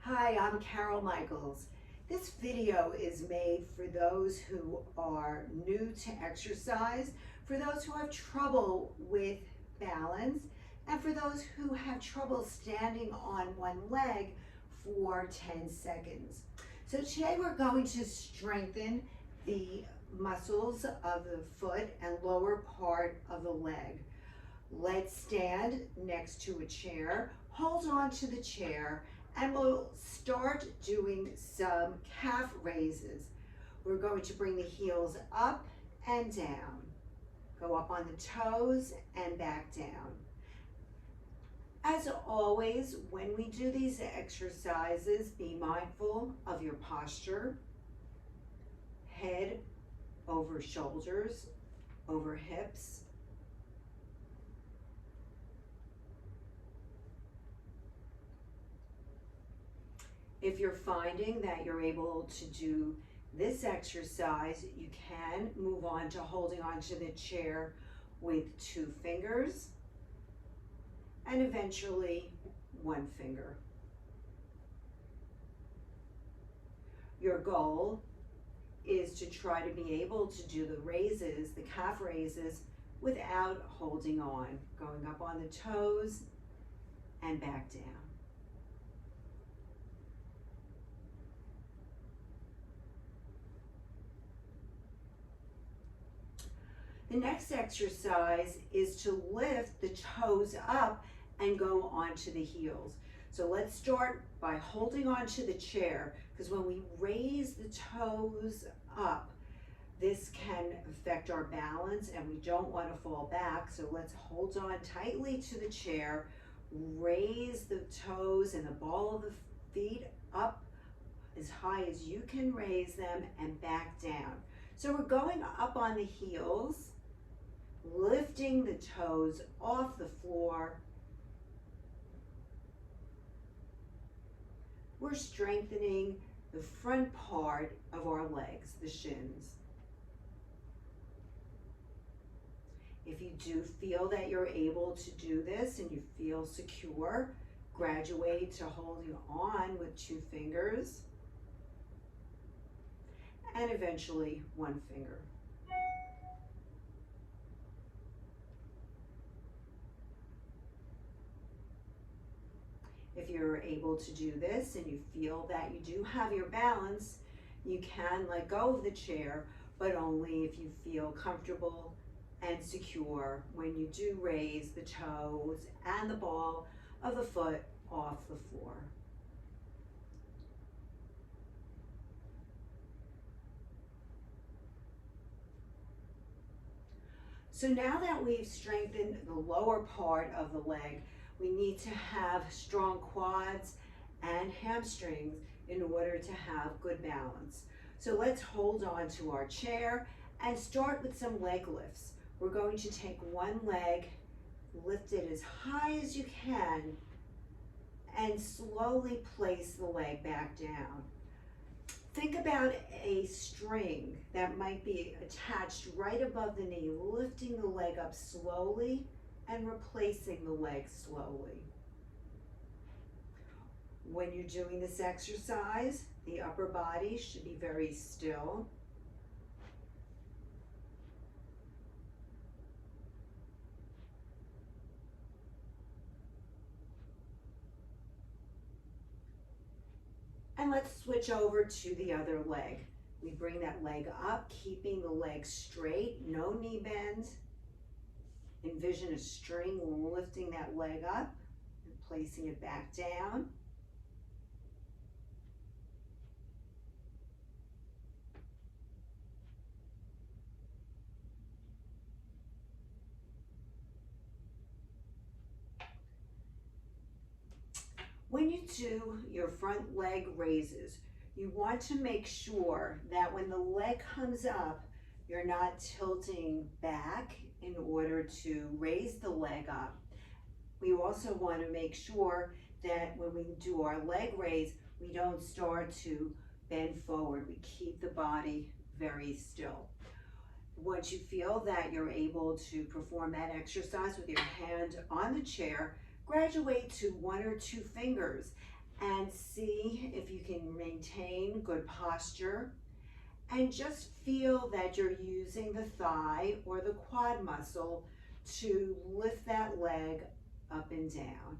Hi, I'm Carol Michaels. This video is made for those who are new to exercise, for those who have trouble with balance, and for those who have trouble standing on one leg for 10 seconds. So today we're going to strengthen the muscles of the foot and lower part of the leg. Let's stand next to a chair, hold on to the chair, and we'll start doing some calf raises. We're going to bring the heels up and down. Go up on the toes and back down. As always, when we do these exercises, be mindful of your posture. Head over shoulders, over hips. If you're finding that you're able to do this exercise, you can move on to holding onto the chair with 2 fingers and eventually 1 finger. Your goal is to try to be able to do the raises, the calf raises, without holding on, going up on the toes and back down. The next exercise is to lift the toes up and go onto the heels. So let's start by holding onto the chair, because when we raise the toes up, this can affect our balance and we don't want to fall back. So let's hold on tightly to the chair, raise the toes and the ball of the feet up as high as you can raise them and back down. So we're going up on the heels, lifting the toes off the floor. We're strengthening the front part of our legs, the shins. If you do feel that you're able to do this and you feel secure, graduate to holding on with 2 fingers and eventually 1 finger. If you're able to do this and you feel that you do have your balance, you can let go of the chair, but only if you feel comfortable and secure when you do raise the toes and the ball of the foot off the floor. So now that we've strengthened the lower part of the leg, we need to have strong quads and hamstrings in order to have good balance. So let's hold on to our chair and start with some leg lifts. We're going to take one leg, lift it as high as you can, and slowly place the leg back down. Think about a string that might be attached right above the knee, lifting the leg up slowly and replacing the leg slowly. When you're doing this exercise, the upper body should be very still. And let's switch over to the other leg. We bring that leg up, keeping the leg straight, no knee bend. Envision a string lifting that leg up and placing it back down. When you do your front leg raises, you want to make sure that when the leg comes up, you're not tilting back in order to raise the leg up. We also want to make sure that when we do our leg raise, we don't start to bend forward. We keep the body very still. Once you feel that you're able to perform that exercise with your hand on the chair, graduate to 1 or 2 fingers and see if you can maintain good posture, and just feel that you're using the thigh or the quad muscle to lift that leg up and down.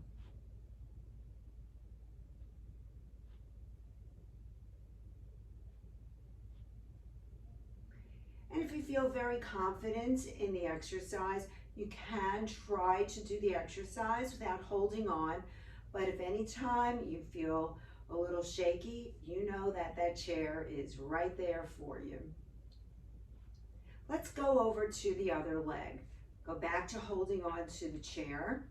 And if you feel very confident in the exercise, you can try to do the exercise without holding on. But if any time you feel a little shaky, you know that that chair is right there for you. Let's go over to the other leg. Go back to holding on to the chair.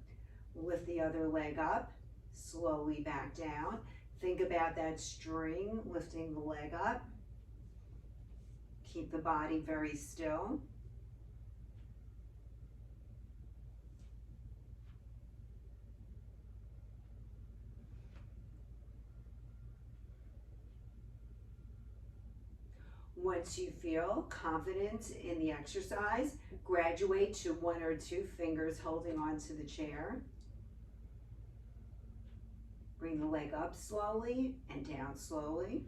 Lift the other leg up, slowly back down. Think about that string lifting the leg up. Keep the body very still. Once you feel confident in the exercise, graduate to 1 or 2 fingers holding on to the chair. Bring the leg up slowly and down slowly.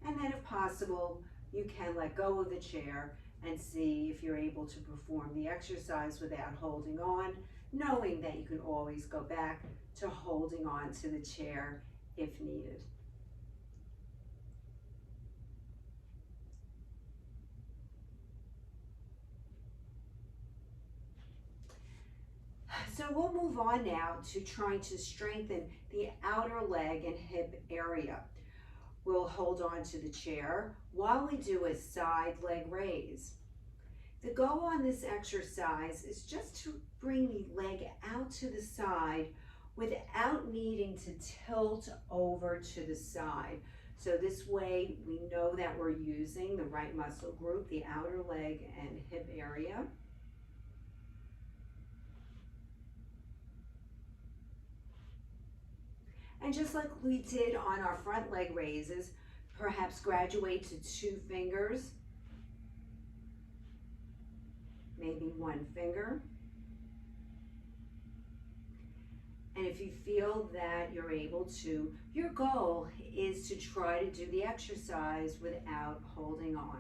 And then if possible, you can let go of the chair and see if you're able to perform the exercise without holding on, knowing that you can always go back to holding on to the chair if needed. So we'll move on now to trying to strengthen the outer leg and hip area. We'll hold on to the chair while we do a side leg raise. The goal on this exercise is just to bring the leg out to the side without needing to tilt over to the side. So this way we know that we're using the right muscle group, the outer leg and hip area. And just like we did on our front leg raises, perhaps graduate to 2 fingers, maybe 1 finger. And if you feel that you're able to, your goal is to try to do the exercise without holding on.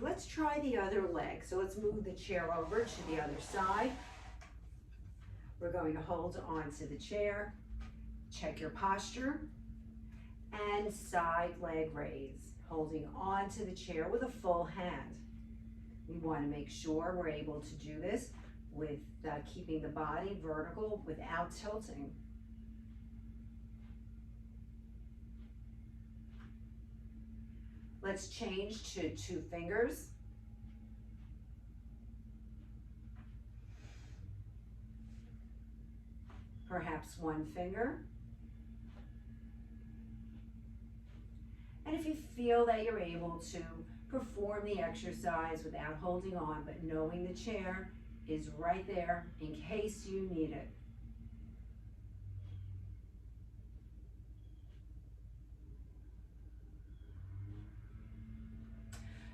Let's try the other leg. So let's move the chair over to the other side. We're going to hold on to the chair, check your posture, and side leg raise, holding on to the chair with a full hand. We want to make sure we're able to do this with keeping the body vertical without tilting. Let's change to 2 fingers. Perhaps 1 finger. And if you feel that you're able to perform the exercise without holding on, but knowing the chair is right there in case you need it.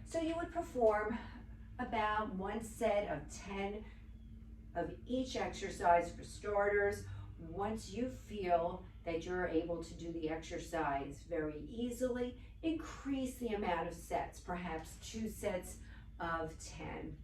So you would perform about 1 set of 10 of each exercise for starters. Once you feel that you're able to do the exercise very easily, increase the amount of sets, perhaps 2 sets of 10.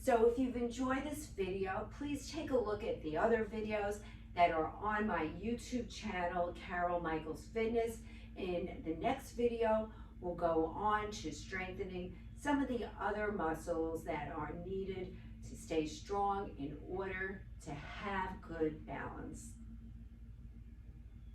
So if you've enjoyed this video, please take a look at the other videos that are on my YouTube channel, Carol Michaels Fitness. In the next video, we'll go on to strengthening some of the other muscles that are needed to stay strong in order to have good balance.